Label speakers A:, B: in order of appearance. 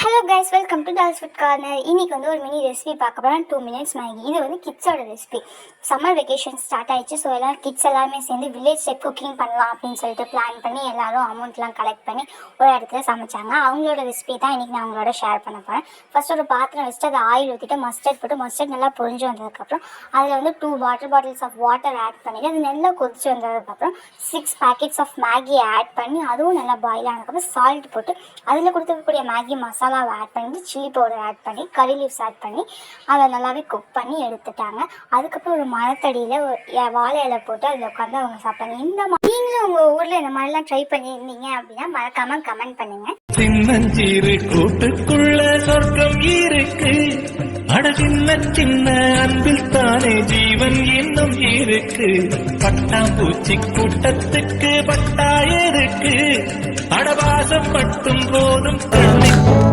A: Hello guys, welcome to dolls food corner. இன்றைக்கி ஒரு mini recipe பார்க்க போகிறேன். 2 மினிட்ஸ் மேகி. இது கிட்ஸோட ரெசிபி. சம்மர் வெக்கேஷன் ஸ்டார்ட் ஆகிடுச்சு. ஸோ கிட்ஸ் எல்லாருமே சேர்ந்து வில்லேஜ் டைப் குக்கிங் பண்ணலாம் அப்படின்னு சொல்லிட்டு பிளான் பண்ணி எல்லோரும் அமௌண்ட்லாம் கலெக்ட் பண்ணி ஒரு இடத்துல சமைச்சாங்க. அவங்களோட ரெசிபி தான் இன்றைக்கி நான் அவங்களோட ஷேர் பண்ண போகிறேன். ஃபஸ்ட் ஒரு பாத்திரம் வச்சுட்டு அதை ஆயில் ஊற்றிட்டு மஸ்டர்ட் போட்டு மஸ்டர்ட் நல்லா பொரிஞ்சு வந்ததுக்கப்புறம் அதில் 2 water bottles of water add பண்ணிவிட்டு அது நல்லா கொதிச்சு வந்ததுக்கப்புறம் 6 பேக்கெட்ஸ் ஆஃப் மேகி ஆட் பண்ணி அதுவும் நல்லா பாயில் ஆனதுக்கப்புறம் சால்ட் போட்டு அதில் கொடுத்துருக்கக்கூடிய மேகி மசாலாவை ஆட் பண்ணி சில்லி பவுடர் ஆட் பண்ணி கறி லீவ்ஸ் ஆட் பண்ணி அதை நல்லாவே குக் பண்ணி எடுத்துட்டாங்க. அதுக்கப்புறம் ஒரு மரத்தடியில் வாழை இலை போட்டு அதில் உட்காந்து அவங்க சாப்பிட்டாங்க. இந்த மாதிரி நீங்களும் உங்கள் ஊரில் இந்த மாதிரிலாம் ட்ரை பண்ணியிருந்தீங்க அப்படின்னா மறக்காம கமெண்ட் பண்ணுங்க.
B: சின்னஞ்சீரு கூட்டுக்குள்ள சொர்க்கம் இருக்கு, அட சின்ன சின்ன அன்பில் தானே ஜீவன் இன்னும் இருக்கு. பட்டாம்பூச்சி கூட்டத்துக்கு பட்டாயிருக்கு, அடவாசம் மட்டும் போதும்.